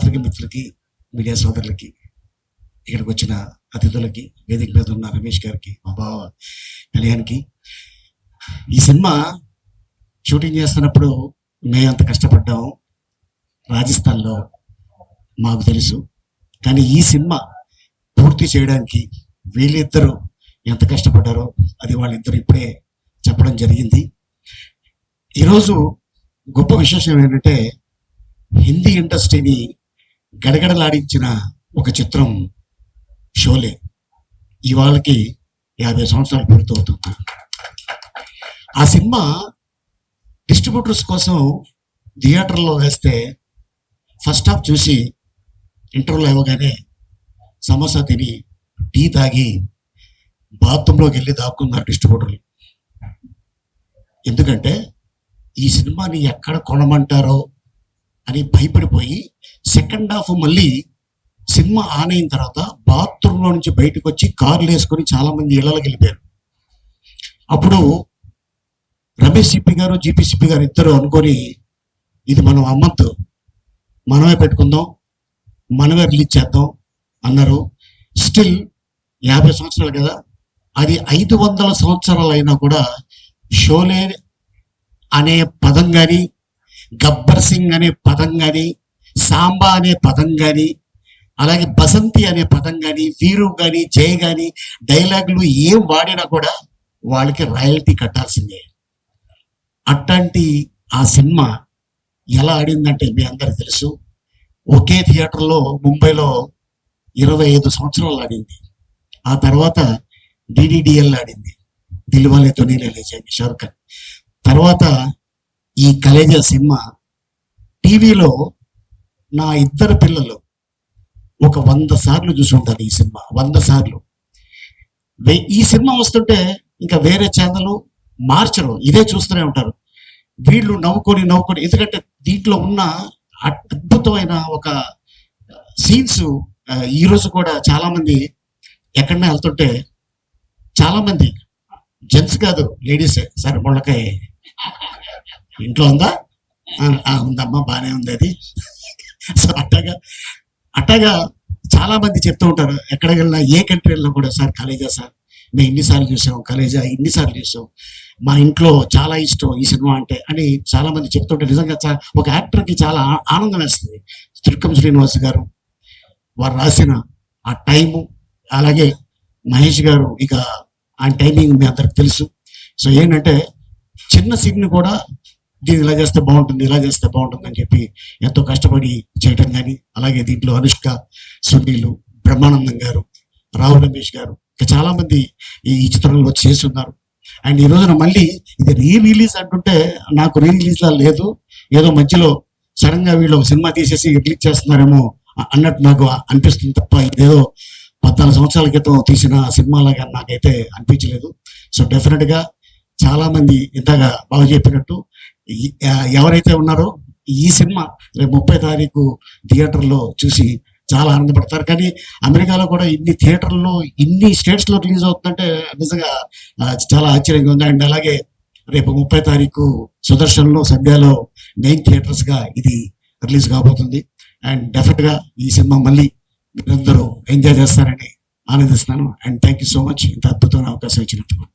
పాత్రిక మిత్రులకి, మీడియా సోదరులకి, ఇక్కడికి వచ్చిన అతిథులకి, వేదిక మీద ఉన్న రమేష్ గారికి, మా బావ కళ్యాణ్కి, ఈ సినిమా షూటింగ్ చేస్తున్నప్పుడు మేము అంత కష్టపడ్డాము రాజస్థాన్లో మాకు తెలుసు. కానీ ఈ సినిమా పూర్తి చేయడానికి వీళ్ళిద్దరూ ఎంత కష్టపడ్డారో అది వాళ్ళిద్దరు ఇప్పుడే చెప్పడం జరిగింది. ఈరోజు గొప్ప విశేషం ఏంటంటే, హిందీ ఇండస్ట్రీని గడగడలాడించిన ఒక చిత్రం షోలే ఇవాళకి 50 సంవత్సరాలు పూర్తవుతుంది. ఆ సినిమా డిస్ట్రిబ్యూటర్స్ కోసం థియేటర్లో వేస్తే ఫస్ట్ హాఫ్ చూసి ఇంటర్వ్యూలో ఇవ్వగానే సమోసా తిని టీ తాగి బాత్రూంలోకి వెళ్ళి దాక్కున్నారు డిస్ట్రిబ్యూటర్లు. ఎందుకంటే ఈ సినిమాని ఎక్కడ కొనమంటారో అని భయపడిపోయి సెకండ్ హాఫ్ మళ్ళీ సినిమా ఆన్ అయిన తర్వాత బాత్రూంలో నుంచి బయటకు వచ్చి కార్లు వేసుకొని చాలా మంది ఇళ్లలోకి వెళ్ళిపోయారు. అప్పుడు రమేష్ సిప్పి గారు, జీపీ సిప్పి గారు ఇద్దరు అనుకొని, ఇది మనం అమ్మద్దు, మనమే పెట్టుకుందాం, మనమే రిలీజ్ చేద్దాం అన్నారు. స్టిల్ 50 సంవత్సరాలు కదా, అది 500 సంవత్సరాలు అయినా కూడా షోలే అనే పదం కానీ, గబ్బర్ సింగ్ అనే పదం కానీ, సాంబా అనే పదం కానీ, అలాగే బసంతి అనే పదం కానీ, వీరు కానీ, జయ కానీ డైలాగులు ఏం వాడినా కూడా వాళ్ళకి రాయల్టీ కట్టాల్సిందే. అట్లాంటి ఆ సినిమా ఎలా ఆడిందంటే మీ అందరికి తెలుసు. ఒకే థియేటర్లో ముంబైలో 25 సంవత్సరాలు ఆడింది. ఆ తర్వాత డిడిడిఎల్ ఆడింది, దిల్వాలే దునియా లే జాయేంగే షారుఖ్ ఖాన్. తర్వాత ఈ కలేజా సినిమా టీవీలో నా ఇద్దరు పిల్లలు ఒక 100 సార్లు చూసి ఉంటారు. ఈ సినిమా 100 సార్లు. ఈ సినిమా వస్తుంటే ఇంకా వేరే ఛానల్ మార్చరు, ఇదే చూస్తూనే ఉంటారు. వీళ్ళు నవ్వుకొని ఎందుకంటే దీంట్లో ఉన్న అద్భుతమైన ఒక సీన్స్ ఈరోజు కూడా చాలా మంది ఎక్కడన్నా వెళ్తుంటే చాలా మంది జెంట్స్ కాదు, లేడీసే, సరే ముళ్ళకాయ ఇంట్లో ఉందా, ఉందమ్మా, బాగానే ఉంది అది. సో అట్టగా చాలా మంది చెప్తూ ఉంటారు. ఎక్కడికి వెళ్ళినా, ఏ కంట్రీ వెళ్ళినా కూడా, సార్ కలేజా సార్ మేము ఇన్నిసార్లు చూసాం, కలేజా ఇన్నిసార్లు చూసాం, మా ఇంట్లో చాలా ఇష్టం ఈ సినిమా అంటే అని చాలా మంది చెప్తుంటే నిజంగా ఒక యాక్టర్కి చాలా ఆనందం వేస్తుంది. త్రిక్కం శ్రీనివాస్ గారు వారు రాసిన ఆ టైము, అలాగే మహేష్ గారు ఇక ఆ టైమింగ్ మీ అందరికి తెలుసు. సో ఏంటంటే చిన్న సీన్ని కూడా దీన్ని ఇలా చేస్తే బాగుంటుంది, ఇలా చేస్తే బాగుంటుంది అని చెప్పి ఎంతో కష్టపడి చేయటం కానీ, అలాగే దీంట్లో అనుష్క, సునీలు, బ్రహ్మానందం గారు, రావు రమేష్ గారు, ఇంకా చాలా మంది ఈ చిత్రంలో చేస్తున్నారు. అండ్ ఈ రోజున మళ్ళీ ఇది రిలీజ్ అంటుంటే నాకు రిలీజ్ లా లేదు, ఏదో మధ్యలో సడన్ గా వీళ్ళు ఒక సినిమా తీసేసి రిలీజ్ చేస్తున్నారేమో అన్నట్టు నాకు అనిపిస్తుంది తప్ప ఇదేదో 14 సంవత్సరాల క్రితం తీసిన సినిమాలాగా నాకైతే అనిపించలేదు. సో డెఫినెట్ గా చాలా మంది ఇంతగా బాగా చెప్పినట్టు ఎవరైతే ఉన్నారో ఈ సినిమా రేపు 30 తారీఖు థియేటర్లో చూసి చాలా ఆనందపడతారు. కానీ అమెరికాలో కూడా ఇన్ని థియేటర్లో, ఇన్ని స్టేట్స్లో రిలీజ్ అవుతుందంటే నిజంగా చాలా ఆశ్చర్యంగా ఉంది. అండ్ అలాగే రేపు 30 తారీఖు సుదర్శన్లో, సంధ్యాలో 9 థియేటర్స్గా ఇది రిలీజ్ కాబోతుంది. అండ్ డెఫినెట్గా ఈ సినిమా మళ్ళీ మీరందరూ ఎంజాయ్ చేస్తారని ఆనందిస్తున్నాను. And thank you so much ఇంత అద్భుతమైన అవకాశం ఇచ్చినందుకు.